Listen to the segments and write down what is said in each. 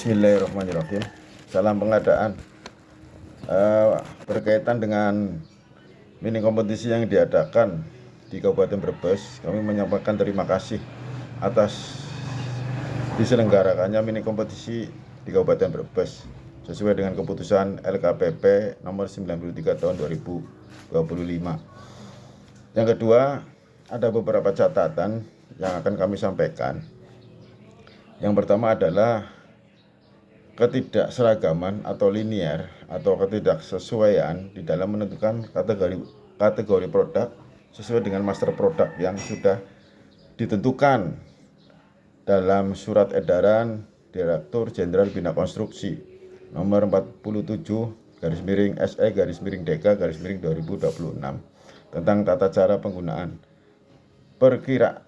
Bismillahirrahmanirrahim. Salam pengadaan. Berkaitan dengan mini kompetisi yang diadakan di Kabupaten Brebes, kami menyampaikan terima kasih atas diselenggarakannya mini kompetisi di Kabupaten Brebes sesuai dengan keputusan LKPP nomor 93 tahun 2025. Yang kedua, ada beberapa catatan yang akan kami sampaikan. Yang pertama adalah ketidakseragaman atau linear atau ketidaksesuaian di dalam menentukan kategori produk sesuai dengan master produk yang sudah ditentukan dalam surat edaran Direktur Jenderal Bina Konstruksi nomor 47/SE/DK/2026 tentang tata cara penggunaan perkiraan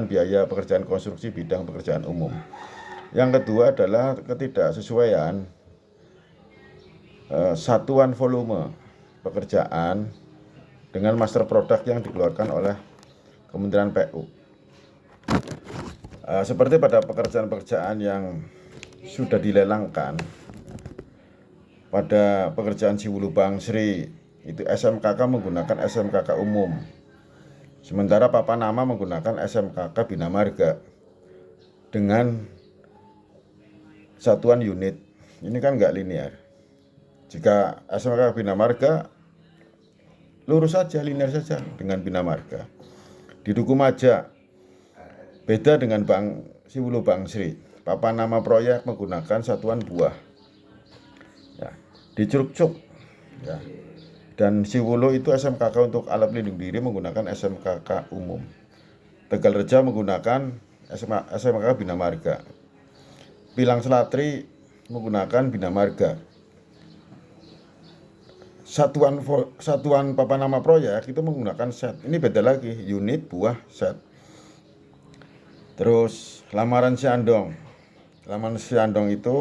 biaya pekerjaan konstruksi bidang pekerjaan umum. Yang kedua adalah ketidaksesuaian satuan volume pekerjaan dengan master produk yang dikeluarkan oleh Kementerian PU. Seperti pada pekerjaan-pekerjaan yang sudah dilelangkan, pada pekerjaan Siwulu Bangsri itu SMKK menggunakan SMKK umum, sementara Papanama menggunakan SMKK Bina Marga dengan satuan unit. Ini kan nggak linear. Jika SMKK Bina Marga lurus saja, linear saja dengan Bina Marga. Di Dukumaja beda dengan Siwulu Bangsri. Papanama proyek menggunakan satuan buah. Ya, di Curug ya. Dan Siwulu itu SMKK untuk alat pelindung diri menggunakan SMKK umum. Tegalreja menggunakan SMKK Bina Marga. Pilang Selatri menggunakan Bina Marga. Satuan Papanama proyek itu menggunakan set. Ini beda lagi, unit, buah, set. Terus Lamaran Siandong itu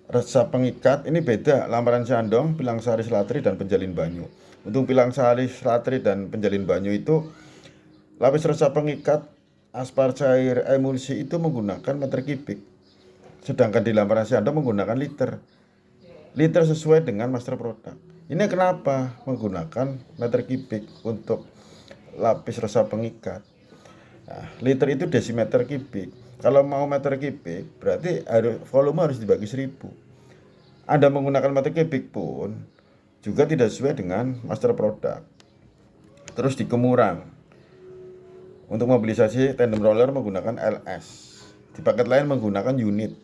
resep pengikat. Ini beda, Lamaran Siandong, Pilang Sari Selatri dan penjalin banyu. Untuk Pilang Sari Selatri dan penjalin banyu itu lapis resep pengikat aspar cair emulsi itu menggunakan meter kubik, sedangkan di Lamaran Siandong menggunakan liter sesuai dengan master produk. Ini kenapa menggunakan meter kubik untuk lapis resep pengikat? Nah, liter itu desimeter kubik. Kalau mau meter kubik berarti volume harus dibagi 1000. Anda menggunakan meter kubik pun juga tidak sesuai dengan master produk. Terus di Kemurang, untuk mobilisasi tandem roller menggunakan LS. Di paket lain menggunakan unit.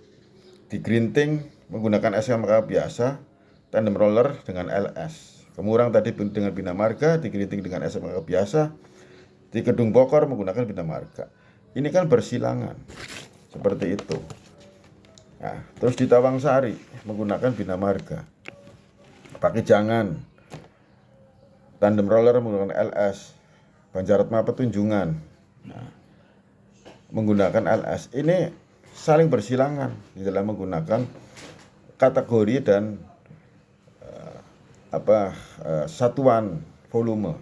Di Grinting menggunakan SMK biasa, tandem roller dengan LS. Kemurang tadi dengan Bina Marga, di Grinting dengan SMK biasa. Di Kedung Bokor menggunakan Bina Marga. Ini kan bersilangan. Seperti itu. Nah, terus di Tawangsari menggunakan Bina Marga. Pakijangan, tandem roller menggunakan LS. Banjaratma Petunjungan menggunakan LS. Ini saling bersilangan di dalam menggunakan kategori dan satuan volume.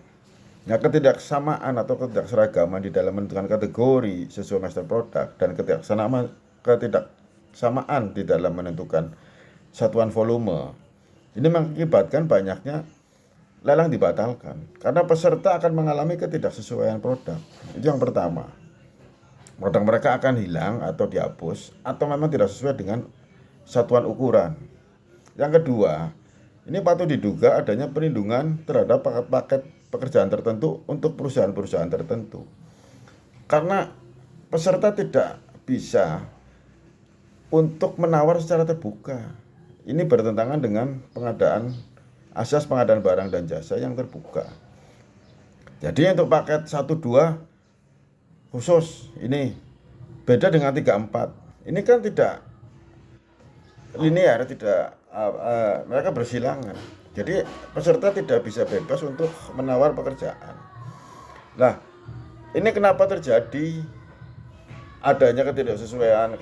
Nah, ketidaksamaan atau ketidakseragaman di dalam menentukan kategori sesuai master produk dan ketidaksamaan di dalam menentukan satuan volume ini mengakibatkan banyaknya lelang dibatalkan karena peserta akan mengalami ketidaksesuaian produk. Itu yang pertama. Produk mereka akan hilang atau dihapus atau memang tidak sesuai dengan satuan ukuran. Yang kedua, ini patut diduga adanya perlindungan terhadap paket-paket pekerjaan tertentu untuk perusahaan-perusahaan tertentu. Karena peserta tidak bisa untuk menawar secara terbuka. Ini bertentangan dengan asas pengadaan barang dan jasa yang terbuka. Jadi untuk paket 1-2 khusus ini beda dengan 3-4. Ini kan tidak linear, mereka bersilangan. Jadi peserta tidak bisa bebas untuk menawar pekerjaan. Nah, ini kenapa terjadi adanya ketidaksesuaian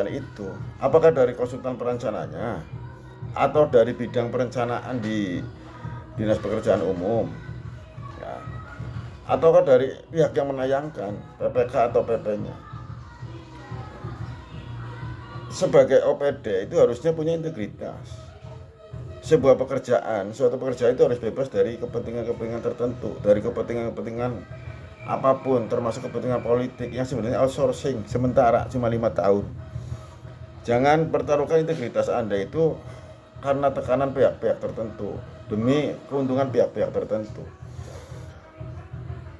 itu? Apakah dari konsultan perencananya atau dari bidang perencanaan di Dinas Pekerjaan Umum? Ya. ataukah dari pihak yang menayangkan PPK atau PP-nya. Sebagai OPD itu harusnya punya integritas. Suatu pekerjaan itu harus bebas dari kepentingan-kepentingan tertentu, dari kepentingan-kepentingan apapun, termasuk kepentingan politik yang sebenarnya outsourcing sementara cuma 5 tahun. Jangan pertaruhkan integritas Anda itu karena tekanan pihak-pihak tertentu, demi keuntungan pihak-pihak tertentu.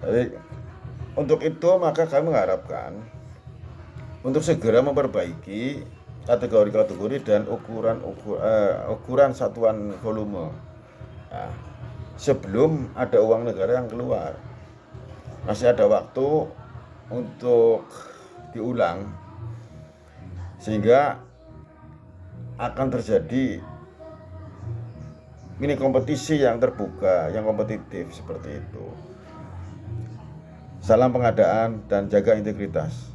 Jadi, untuk itu maka kami mengharapkan untuk segera memperbaiki kategori-kategori dan ukuran satuan volume. Nah, sebelum ada uang negara yang keluar, masih ada waktu untuk diulang, sehingga akan terjadi mini kompetisi yang terbuka, yang kompetitif seperti itu. Salam pengadaan dan jaga integritas.